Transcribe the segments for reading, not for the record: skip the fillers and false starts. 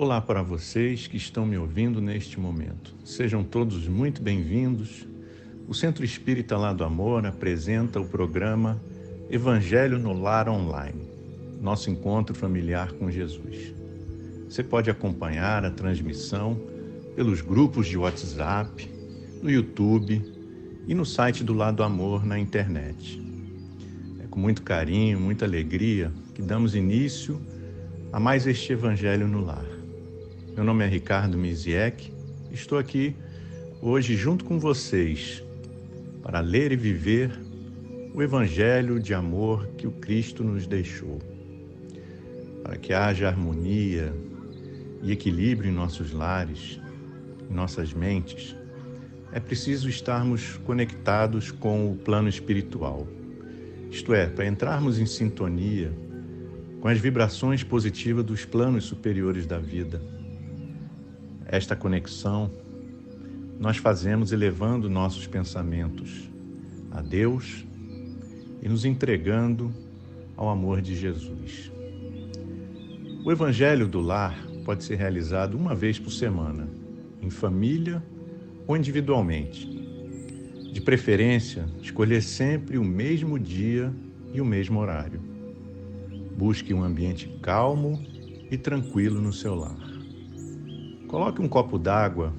Olá para vocês que estão me ouvindo neste momento. Sejam todos muito bem-vindos. O Centro Espírita Lado Amor apresenta o programa Evangelho no Lar Online, nosso encontro familiar com Jesus. Você pode acompanhar a transmissão pelos grupos de WhatsApp, no YouTube e no site do Lado Amor na internet. É com muito carinho, muita alegria que damos início a mais este Evangelho no Lar. Meu nome é Ricardo Misiek e estou aqui hoje junto com vocês para ler e viver o Evangelho de amor que o Cristo nos deixou. Para que haja harmonia e equilíbrio em nossos lares, em nossas mentes, é preciso estarmos conectados com o plano espiritual. Isto é, para entrarmos em sintonia com as vibrações positivas dos planos superiores da vida. Esta conexão nós fazemos elevando nossos pensamentos a Deus e nos entregando ao amor de Jesus. O Evangelho do Lar pode ser realizado uma vez por semana, em família ou individualmente. De preferência, escolher sempre o mesmo dia e o mesmo horário. Busque um ambiente calmo e tranquilo no seu lar. Coloque um copo d'água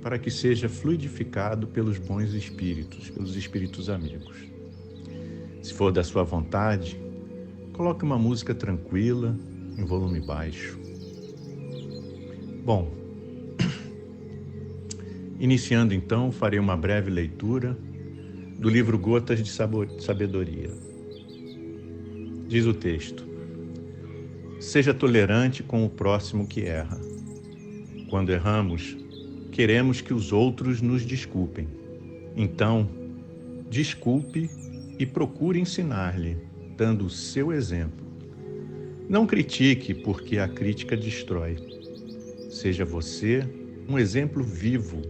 para que seja fluidificado pelos bons espíritos, pelos espíritos amigos. Se for da sua vontade, coloque uma música tranquila, em volume baixo. Bom, iniciando então, farei uma breve leitura do livro Gotas de Sabedoria. Diz o texto: seja tolerante com o próximo que erra. Quando erramos, queremos que os outros nos desculpem. Então, desculpe e procure ensinar-lhe, dando o seu exemplo. Não critique, porque a crítica destrói. Seja você um exemplo vivo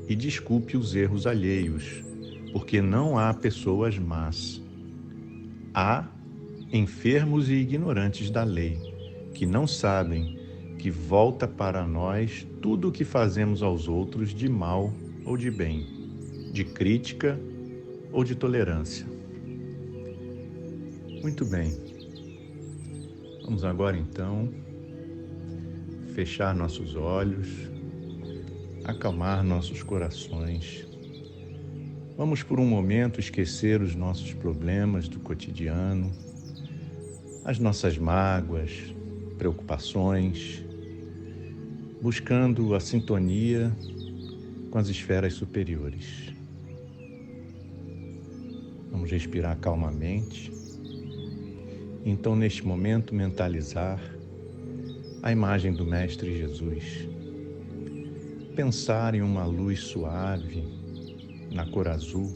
e desculpe os erros alheios, porque não há pessoas más. Há enfermos e ignorantes da lei, que não sabem que volta para nós tudo o que fazemos aos outros de mal ou de bem, de crítica ou de tolerância. Muito bem. Vamos agora então fechar nossos olhos, acalmar nossos corações. Vamos por um momento esquecer os nossos problemas do cotidiano, as nossas mágoas, preocupações, buscando a sintonia com as esferas superiores. Vamos respirar calmamente. Então, neste momento, mentalizar a imagem do Mestre Jesus. Pensar em uma luz suave, na cor azul,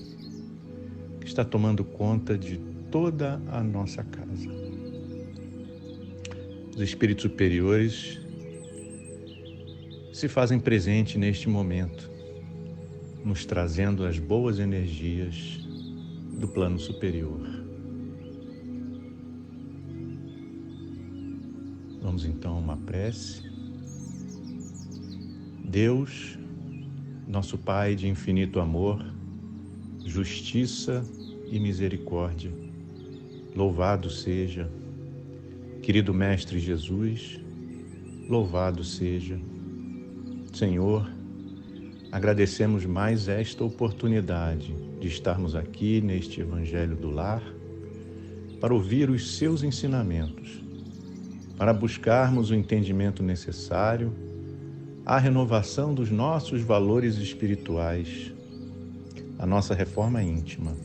que está tomando conta de toda a nossa casa. Os espíritos superiores se fazem presente neste momento, nos trazendo as boas energias do plano superior. Vamos então a uma prece. Deus, nosso Pai de infinito amor, justiça e misericórdia, louvado seja. Querido Mestre Jesus, louvado seja. Senhor, agradecemos mais esta oportunidade de estarmos aqui neste Evangelho do Lar para ouvir os seus ensinamentos, para buscarmos o entendimento necessário à renovação dos nossos valores espirituais, a nossa reforma íntima.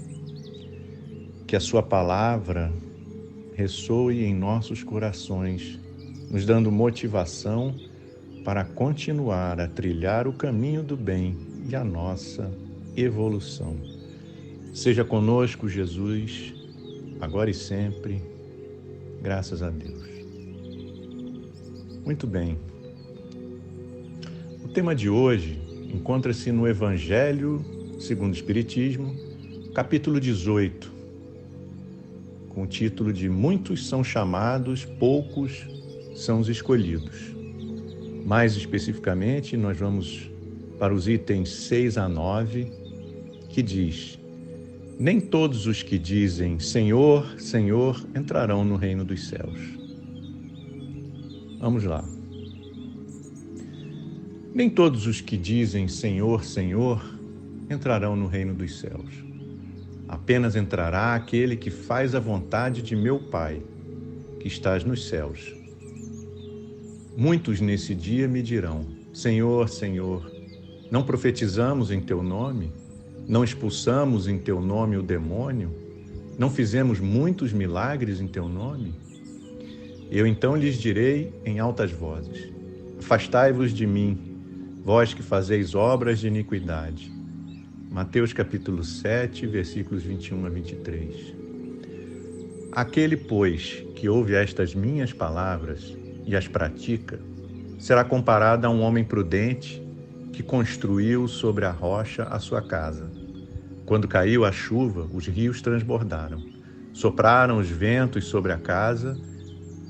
Que a sua palavra ressoe em nossos corações, nos dando motivação para continuar a trilhar o caminho do bem e a nossa evolução. Seja conosco, Jesus, agora e sempre, graças a Deus. Muito bem. O tema de hoje encontra-se no Evangelho segundo o Espiritismo, capítulo 18, com o título de Muitos são chamados, poucos são os escolhidos. Mais especificamente, nós vamos para os itens 6 a 9, que diz: nem todos os que dizem Senhor, Senhor entrarão no reino dos céus. Vamos lá. Nem todos os que dizem Senhor, Senhor entrarão no reino dos céus. Apenas entrará aquele que faz a vontade de meu Pai, que estás nos céus. Muitos nesse dia me dirão: Senhor, Senhor, não profetizamos em teu nome? Não expulsamos em teu nome o demônio? Não fizemos muitos milagres em teu nome? Eu então lhes direi em altas vozes: afastai-vos de mim, vós que fazeis obras de iniquidade. Mateus capítulo 7, versículos 21 a 23. Aquele, pois, que ouve estas minhas palavras e as pratica, será comparado a um homem prudente que construiu sobre a rocha a sua casa. Quando caiu a chuva, os rios transbordaram. Sopraram os ventos sobre a casa,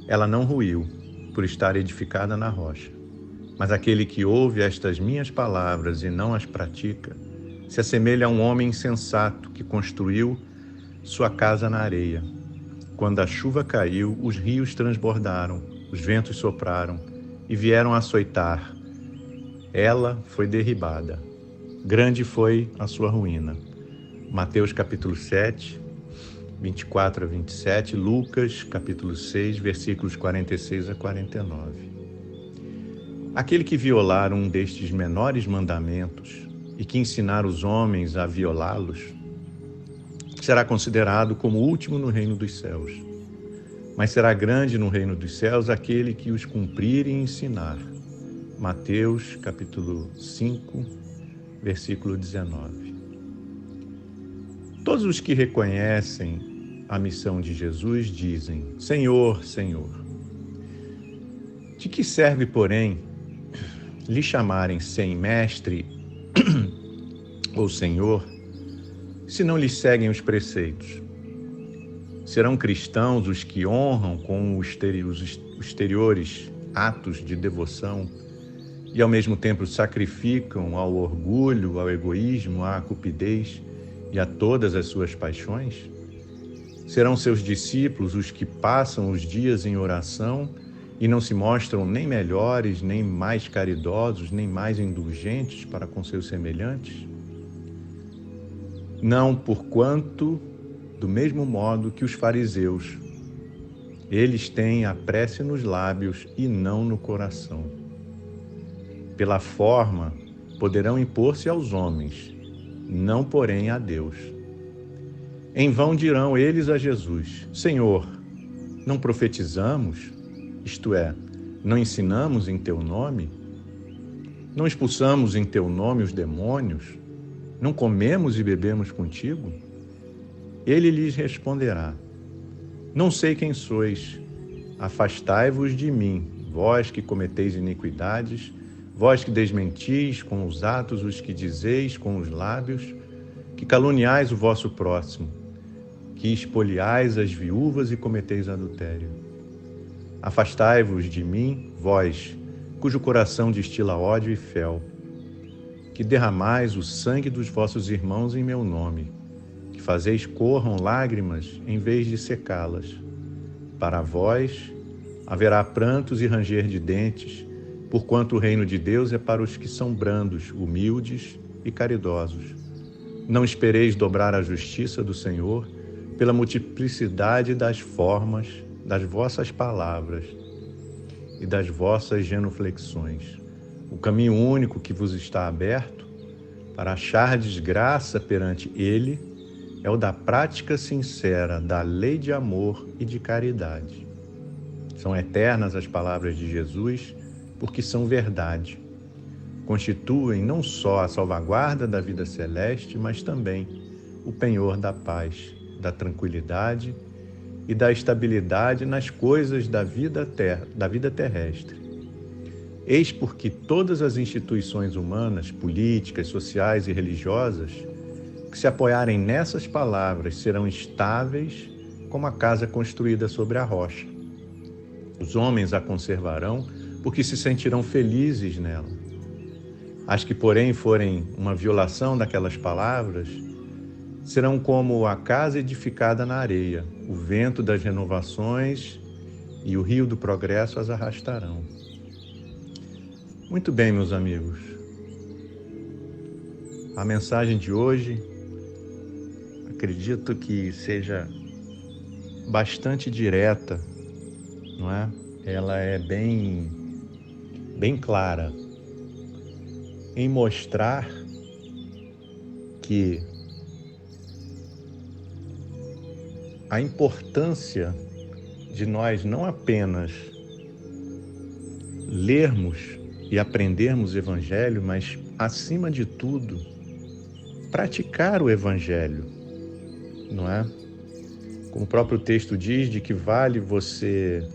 ela não ruiu, por estar edificada na rocha. Mas aquele que ouve estas minhas palavras e não as pratica, se assemelha a um homem insensato que construiu sua casa na areia. Quando a chuva caiu, os rios transbordaram, os ventos sopraram e vieram açoitar. Ela foi derribada. Grande foi a sua ruína. Mateus capítulo 7, 24 a 27, Lucas capítulo 6, versículos 46 a 49. Aquele que violar um destes menores mandamentos e que ensinar os homens a violá-los, será considerado como o último no reino dos céus. Mas será grande no reino dos céus aquele que os cumprir e ensinar. Mateus capítulo 5, versículo 19. Todos os que reconhecem a missão de Jesus dizem: Senhor, Senhor. De que serve, porém, lhe chamarem sem mestre ou Senhor, se não lhes seguem os preceitos? Serão cristãos os que honram com os exteriores atos de devoção e ao mesmo tempo sacrificam ao orgulho, ao egoísmo, à cupidez e a todas as suas paixões? Serão seus discípulos os que passam os dias em oração e não se mostram nem melhores, nem mais caridosos, nem mais indulgentes para com seus semelhantes? Não, porquanto, do mesmo modo que os fariseus, eles têm a prece nos lábios e não no coração. Pela forma, poderão impor-se aos homens, não porém a Deus. Em vão dirão eles a Jesus: Senhor, não profetizamos? Isto é, não ensinamos em teu nome? Não expulsamos em teu nome os demônios? Não comemos e bebemos contigo? Ele lhes responderá: não sei quem sois. Afastai-vos de mim, vós que cometeis iniquidades, vós que desmentis com os atos os que dizeis com os lábios, que caluniais o vosso próximo, que espoliais as viúvas e cometeis adultério. Afastai-vos de mim, vós, cujo coração destila ódio e fel, que derramais o sangue dos vossos irmãos em meu nome, que fazeis corram lágrimas em vez de secá-las. Para vós haverá prantos e ranger de dentes, porquanto o reino de Deus é para os que são brandos, humildes e caridosos. Não espereis dobrar a justiça do Senhor pela multiplicidade das formas das vossas palavras e das vossas genuflexões. O caminho único que vos está aberto para achar desgraça perante Ele é o da prática sincera da lei de amor e de caridade. São eternas as palavras de Jesus, porque são verdade. Constituem não só a salvaguarda da vida celeste, mas também o penhor da paz, da tranquilidade e da estabilidade nas coisas da vida terrestre. Eis porque todas as instituições humanas, políticas, sociais e religiosas que se apoiarem nessas palavras serão estáveis como a casa construída sobre a rocha. Os homens a conservarão porque se sentirão felizes nela. As que, porém, forem uma violação daquelas palavras, serão como a casa edificada na areia. O vento das renovações e o rio do progresso as arrastarão. Muito bem, meus amigos. A mensagem de hoje, acredito que seja bastante direta, não é? Ela é bem clara em mostrar que a importância de nós não apenas lermos e aprendermos o Evangelho, mas, acima de tudo, praticar o Evangelho, não é? Como o próprio texto diz, de que vale você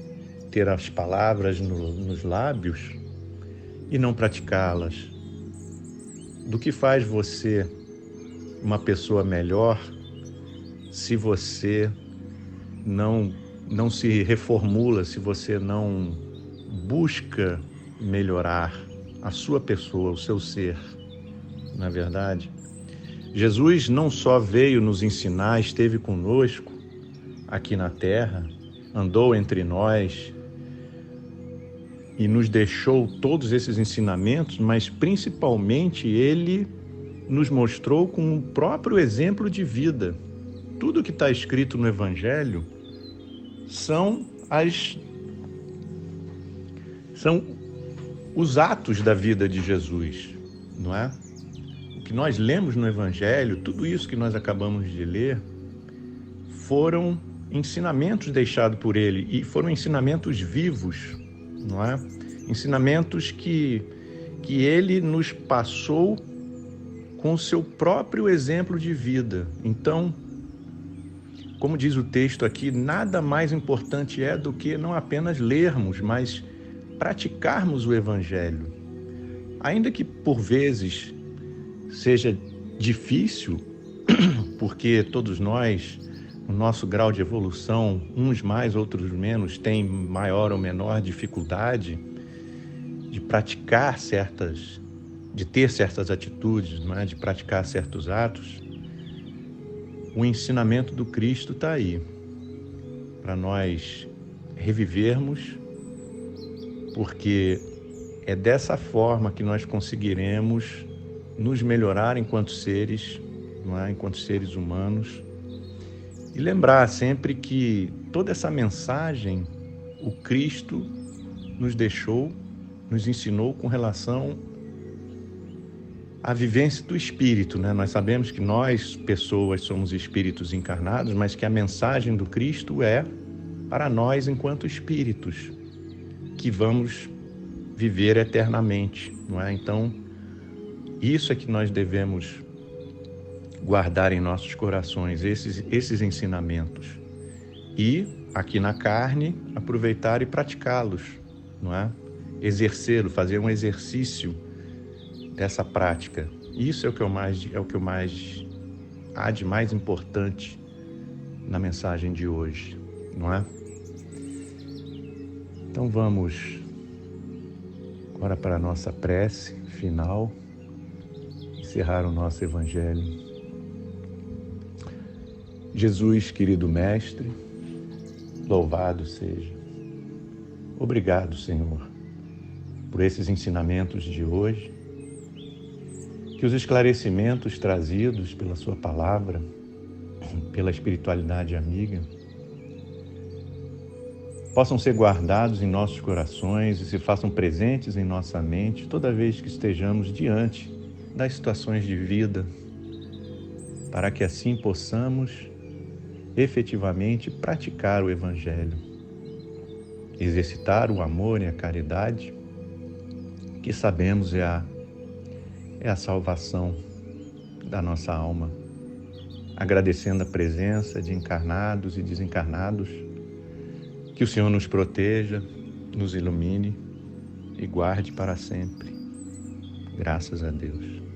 ter as palavras nos lábios e não praticá-las. Do que faz você uma pessoa melhor se você não se reformula, se você não busca melhorar a sua pessoa, o seu ser, não é verdade? Jesus não só veio nos ensinar, esteve conosco aqui na terra, andou entre nós e nos deixou todos esses ensinamentos, mas principalmente Ele nos mostrou com o próprio exemplo de vida. Tudo que está escrito no Evangelho são os atos da vida de Jesus, não é? O que nós lemos no Evangelho, tudo isso que nós acabamos de ler, foram ensinamentos deixados por Ele, e foram ensinamentos vivos, não é? Ensinamentos que Ele nos passou com o seu próprio exemplo de vida. Então, como diz o texto aqui, nada mais importante é do que não apenas lermos, mas praticarmos o Evangelho. Ainda que por vezes seja difícil, porque todos nós, o nosso grau de evolução, uns mais, outros menos, tem maior ou menor dificuldade de praticar de ter certas atitudes, não é? De praticar certos atos. O ensinamento do Cristo está aí, para nós revivermos, porque é dessa forma que nós conseguiremos nos melhorar enquanto seres, não é? Enquanto seres humanos. E lembrar sempre que toda essa mensagem o Cristo nos deixou, nos ensinou com relação à vivência do Espírito, né? Nós sabemos que nós, pessoas, somos espíritos encarnados, mas que a mensagem do Cristo é para nós enquanto espíritos, que vamos viver eternamente, não é? Então, isso é que nós devemos guardar em nossos corações, esses ensinamentos. E, aqui na carne, aproveitar e praticá-los, não é? Exercê-lo, fazer um exercício dessa prática. Isso é o que há de mais importante na mensagem de hoje, não é? Então vamos agora para a nossa prece final, encerrar o nosso Evangelho. Jesus, querido Mestre, louvado seja. Obrigado, Senhor, por esses ensinamentos de hoje, que os esclarecimentos trazidos pela Sua palavra, pela espiritualidade amiga, possam ser guardados em nossos corações e se façam presentes em nossa mente toda vez que estejamos diante das situações de vida, para que assim possamos efetivamente praticar o Evangelho, exercitar o amor e a caridade, que sabemos é a salvação da nossa alma, agradecendo a presença de encarnados e desencarnados, que o Senhor nos proteja, nos ilumine e guarde para sempre. Graças a Deus.